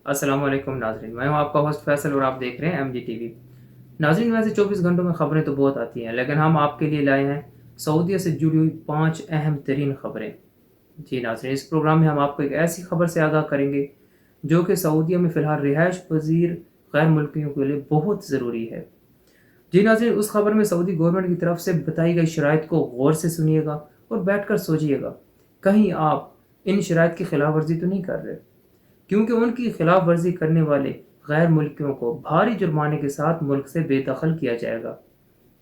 अस्सलाम वालेकुम नाज़रीन, मैं हूँ आपका होस्ट फैसल और आप देख रहे हैं एमजी टीवी। नाज़रीन, वैसे 24 घंटों में खबरें तो बहुत आती हैं, लेकिन हम आपके लिए लाए हैं सऊदीया से जुड़ी हुई 5 अहम तरीन खबरें। जी नाज़रीन, इस प्रोग्राम में हम आपको एक ऐसी खबर से आगाह करेंगे जो कि सऊदीया में फ़िलहाल रिहाइश पज़ीर गैर मुल्कियों के लिए बहुत ज़रूरी है। जी नाज़रीन, उस खबर में सऊदी गवर्नमेंट की तरफ से बताई गई शराइत को गौर से सुनिएगा और बैठ कर सोचिएगा, कहीं आप इन शराइत की खिलाफ वर्जी तो नहीं कर रहे, क्योंकि उनकी खिलाफ वर्जी करने वाले गैर मुल्कियों को भारी जुर्माने के साथ मुल्क से बेदखल किया जाएगा।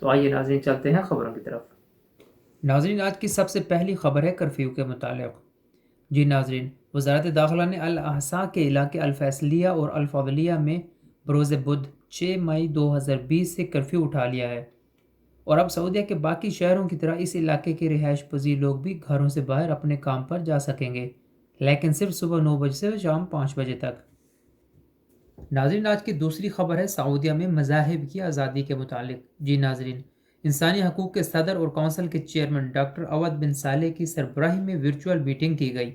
तो आइए नाज़रीन, चलते हैं खबरों की तरफ। नाज़रीन, आज की सबसे पहली खबर है कर्फ्यू के मुतालिक। जी नाज़रीन, वज़ारत दाखिला ने अल अहसा के इलाके अल-फैसलिया और अल-फज़लिया में बरोज़ बुध 6 मई 2020 से कर्फ्यू उठा लिया है और अब सऊदीया के बाकी शहरों की तरह इस इलाके के रिहाइश पजीर लोग भी घरों से बाहर अपने काम पर जा सकेंगे, लेकिन सिर्फ सुबह 9 बजे से शाम 5 बजे तक। नाज़रीन, आज की दूसरी खबर है सऊदीया में मज़ाहिब की आज़ादी के मुतालिक। जी नाज़रीन, इंसानी हकूक़ के सदर और कौंसिल के चेयरमैन डॉक्टर अवद बिन साले की सरबराही में वर्चुअल मीटिंग की गई।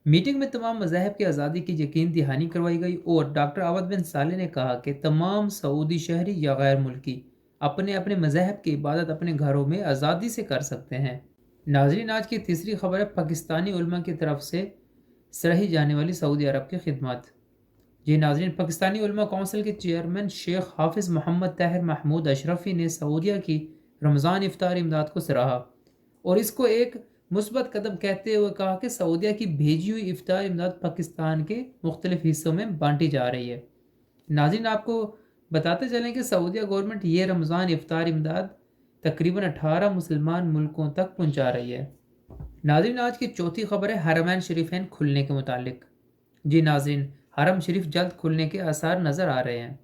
मीटिंग में तमाम मज़ाहिब की आज़ादी की यकीन दहानी करवाई गई और डॉक्टर अवद बिन साले ने कहा कि तमाम सऊदी शहरी या गैर मुल्की अपने अपने मज़ाहब की इबादत अपने घरों में आज़ादी से कर सकते हैं। नाज़रीन, आज की तीसरी खबर है पाकिस्तानी उलमा की तरफ से सराही जाने वाली सऊदी अरब की खिदमत। जी नाज़रीन, पाकिस्तानी उलमा कौंसिल के चेयरमैन शेख हाफिज़ मोहम्मद ताहिर महमूद अशरफ़ी ने सऊदीया की रमज़ान इफ्तार इमदाद को सराहा और इसको एक मुस्बत कदम कहते हुए कहा कि सऊदीया की भेजी हुई इफ्तार इमदाद पाकिस्तान के मुख्तलिफ हिस्सों में बांटी जा रही है। नाज़रीन, आपको बताते चलें कि सऊदीया गवर्नमेंट ये रमज़ान इफ्तार इमदाद तकरीबन 18 मुसलमान मुल्कों तक पहुँचा रही है। नाज़रीन, आज की चौथी खबर है हरमैन शरीफैन खुलने के मुतालिक। जी नाज़रीन, हरम शरीफ जल्द खुलने के आसार नज़र आ रहे हैं।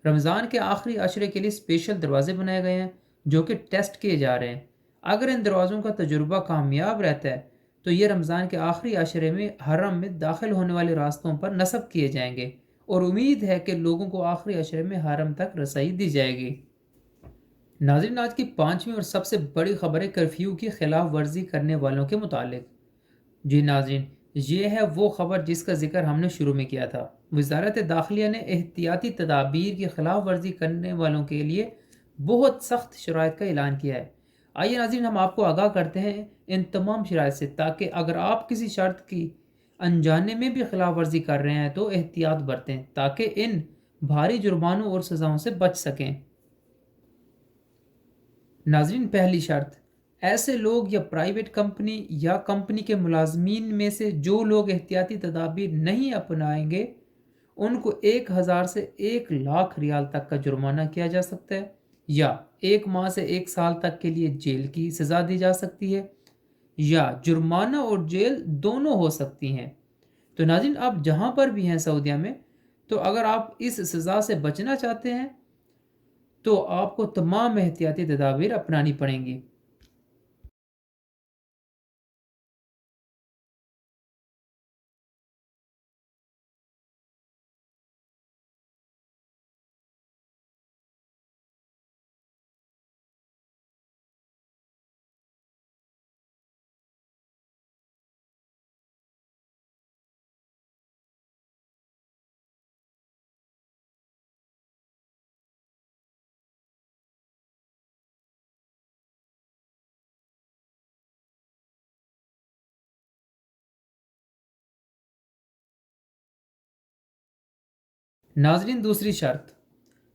रमज़ान के आखिरी अशरे के लिए स्पेशल दरवाजे बनाए गए हैं जो कि टेस्ट किए जा रहे हैं। अगर इन दरवाज़ों का तजुर्बा कामयाब रहता है तो ये रमज़ान के आखिरी अशरे में हरम में दाखिल होने वाले रास्तों पर नस्ब किए जाएंगे और उम्मीद है कि लोगों को आखिरी अशरे में हरम तक रसाई दी जाएगी। नाज़रीन, आज की पाँचवीं और सबसे बड़ी खबर है कर्फ्यू की खिलाफ वर्जी करने वालों के मुतालिक। जी नाज़रीन, ये है वो खबर जिसका ज़िक्र हमने शुरू में किया था। वज़ारत दाखिलिया ने एहतियाती तदाबीर की खिलाफ वर्जी करने वालों के लिए बहुत सख्त शराइत का ऐलान किया है। आइए नाज़रीन, हम आपको आगाह करते हैं इन तमाम शराइत से, ताकि अगर आप किसी शर्त की अनजाने में भी खिलाफ वर्जी कर रहे हैं तो एहतियात बरतें, ताकि इन भारी जुर्मानों और सज़ाओं से बच सकें। नाज़रीन, पहली शर्त, ऐसे लोग या प्राइवेट कंपनी या कंपनी के मुलाजमीन में से जो लोग एहतियाती तदाबीर नहीं अपनाएंगे उनको 1000 से 1 लाख रियाल तक का जुर्माना किया जा सकता है या 1 माह से 1 साल तक के लिए जेल की सज़ा दी जा सकती है या जुर्माना और जेल दोनों हो सकती हैं। तो नाज़रीन, आप जहाँ पर भी हैं सऊदीया में, तो अगर आप इस सज़ा से बचना चाहते हैं तो आपको तमाम एहतियाती तदाबीर अपनानी पड़ेंगी। नाज़रीन, दूसरी शर्त,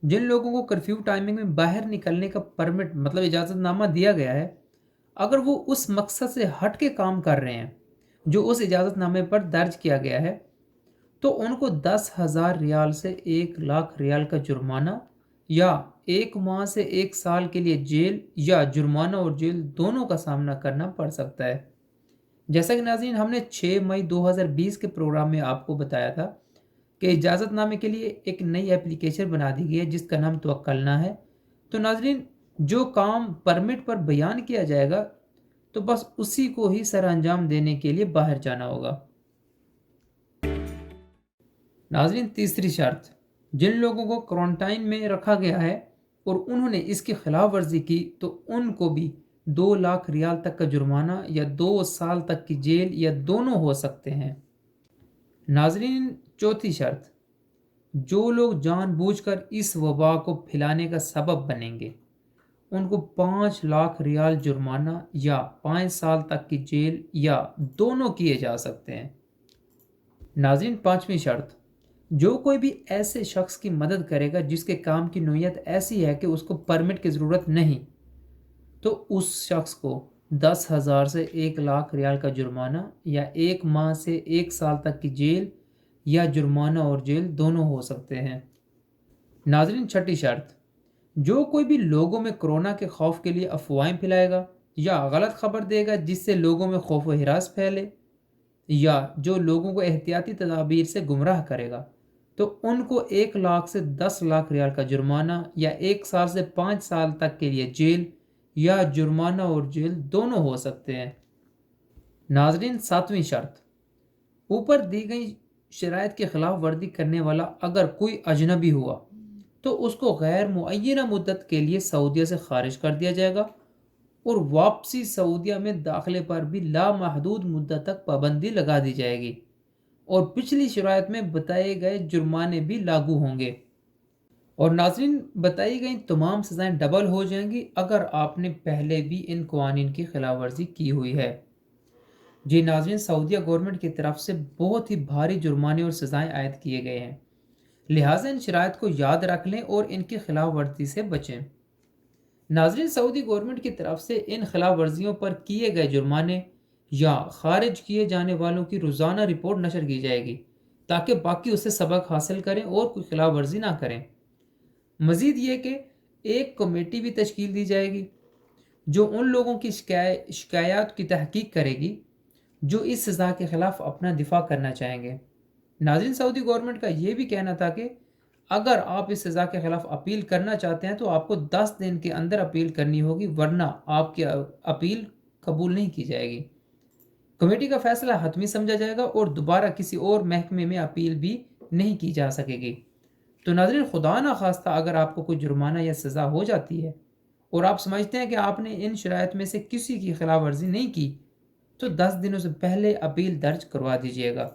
जिन लोगों को कर्फ्यू टाइमिंग में बाहर निकलने का परमिट मतलब इजाज़तनामा दिया गया है, अगर वो उस मकसद से हट के काम कर रहे हैं जो उस इजाज़तनामे पर दर्ज किया गया है, तो उनको 10,000 रियाल से 1 लाख रियाल का जुर्माना या 1 माह से 1 साल के लिए जेल या जुर्माना और जेल दोनों का सामना करना पड़ सकता है। जैसा कि नाज़रीन, हमने 6 मई 2020 के प्रोग्राम में आपको बताया था कि इजाज़तनामे के लिए एक नई एप्लीकेशन बना दी गई है जिसका नाम तवक्कलना है। तो नाज़रीन, जो काम परमिट पर बयान किया जाएगा तो बस उसी को ही सर अंजाम देने के लिए बाहर जाना होगा। नाज़रीन, तीसरी शर्त, जिन लोगों को क्वारंटाइन में रखा गया है और उन्होंने इसकी खिलाफ वर्जी की तो उनको भी 2 लाख रियाल तक का जुर्माना या 2 साल तक की जेल या दोनों हो सकते हैं। नाज़रीन, चौथी शर्त, جو لوگ جان بوجھ کر اس وبا کو پھیلانے کا سبب بنیں گے ان کو 5 لاکھ ریال جرمانہ یا 5 سال تک کی جیل یا دونوں کیے جا سکتے ہیں۔ ناظرین، 5ویں شرط، جو کوئی بھی ایسے شخص کی مدد کرے گا جس کے کام کی نوعیت ایسی ہے کہ اس کو پرمٹ کی ضرورت نہیں، تو اس شخص کو 10,000 سے 1 لاکھ ریال کا جرمانہ یا 1 ماہ سے 1 سال تک کی جیل یا جرمانہ اور جیل دونوں ہو سکتے ہیں۔ ناظرین، 6ٹھی شرط، جو کوئی بھی لوگوں میں کرونا کے خوف کے لیے افواہیں پھیلائے گا یا غلط خبر دے گا جس سے لوگوں میں خوف و ہراس پھیلے، یا جو لوگوں کو احتیاطی تدابیر سے گمراہ کرے گا، تو ان کو 1 لاکھ سے 10 لاکھ ریال کا جرمانہ یا 1 سال سے 5 سال تک کے لیے جیل یا جرمانہ اور جیل دونوں ہو سکتے ہیں۔ ناظرین، 7ویں شرط، اوپر دی گئی شرائط کی خلاف ورزی کرنے والا اگر کوئی اجنبی ہوا تو اس کو غیر معینہ مدت کے لیے سعودیہ سے خارج کر دیا جائے گا اور واپسی سعودیہ میں داخلے پر بھی لامحدود مدت تک پابندی لگا دی جائے گی اور پچھلی شرائط میں بتائے گئے جرمانے بھی لاگو ہوں گے۔ اور ناظرین، بتائی گئی تمام سزائیں ڈبل ہو جائیں گی اگر آپ نے پہلے بھی ان قوانین کی خلاف ورزی کی ہوئی ہے۔ جی ناظرین، سعودیہ گورنمنٹ کی طرف سے بہت ہی بھاری جرمانے اور سزائیں عائد کیے گئے ہیں، لہٰذا ان شرائط کو یاد رکھ لیں اور ان کی خلاف ورزی سے بچیں۔ ناظرین، سعودی گورنمنٹ کی طرف سے ان خلاف ورزیوں پر کیے گئے جرمانے یا خارج کیے جانے والوں کی روزانہ رپورٹ نشر کی جائے گی تاکہ باقی اس سے سبق حاصل کریں اور کوئی خلاف ورزی نہ کریں۔ مزید یہ کہ ایک کمیٹی بھی تشکیل دی جائے گی جو ان لوگوں کی شکایات کی تحقیق کرے گی جو اس سزا کے خلاف اپنا دفاع کرنا چاہیں گے۔ ناظرین، سعودی گورنمنٹ کا یہ بھی کہنا تھا کہ اگر آپ اس سزا کے خلاف اپیل کرنا چاہتے ہیں تو آپ کو 10 دن کے اندر اپیل کرنی ہوگی، ورنہ آپ کی اپیل قبول نہیں کی جائے گی۔ کمیٹی کا فیصلہ حتمی سمجھا جائے گا اور دوبارہ کسی اور محکمے میں اپیل بھی نہیں کی جا سکے گی۔ تو ناظرین، خدا نہ خواستہ اگر آپ کو کوئی جرمانہ یا سزا ہو جاتی ہے اور آپ سمجھتے ہیں کہ آپ نے ان شرائط میں سے کسی کی خلاف ورزی نہیں کی تو 10 دنوں سے پہلے اپیل درج کروا دیجیے گا۔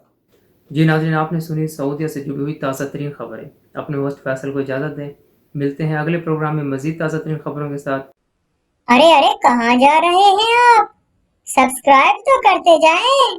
جی ناظرین، آپ نے سنی سعودیہ سے جڑی ہوئی تازہ ترین خبریں۔ اپنے ہوسٹ فیصل کو اجازت دیں، ملتے ہیں اگلے پروگرام میں مزید تازہ ترین خبروں کے ساتھ۔ ارے کہاں جا رہے ہیں آپ؟ سبسکرائب تو کرتے جائیں۔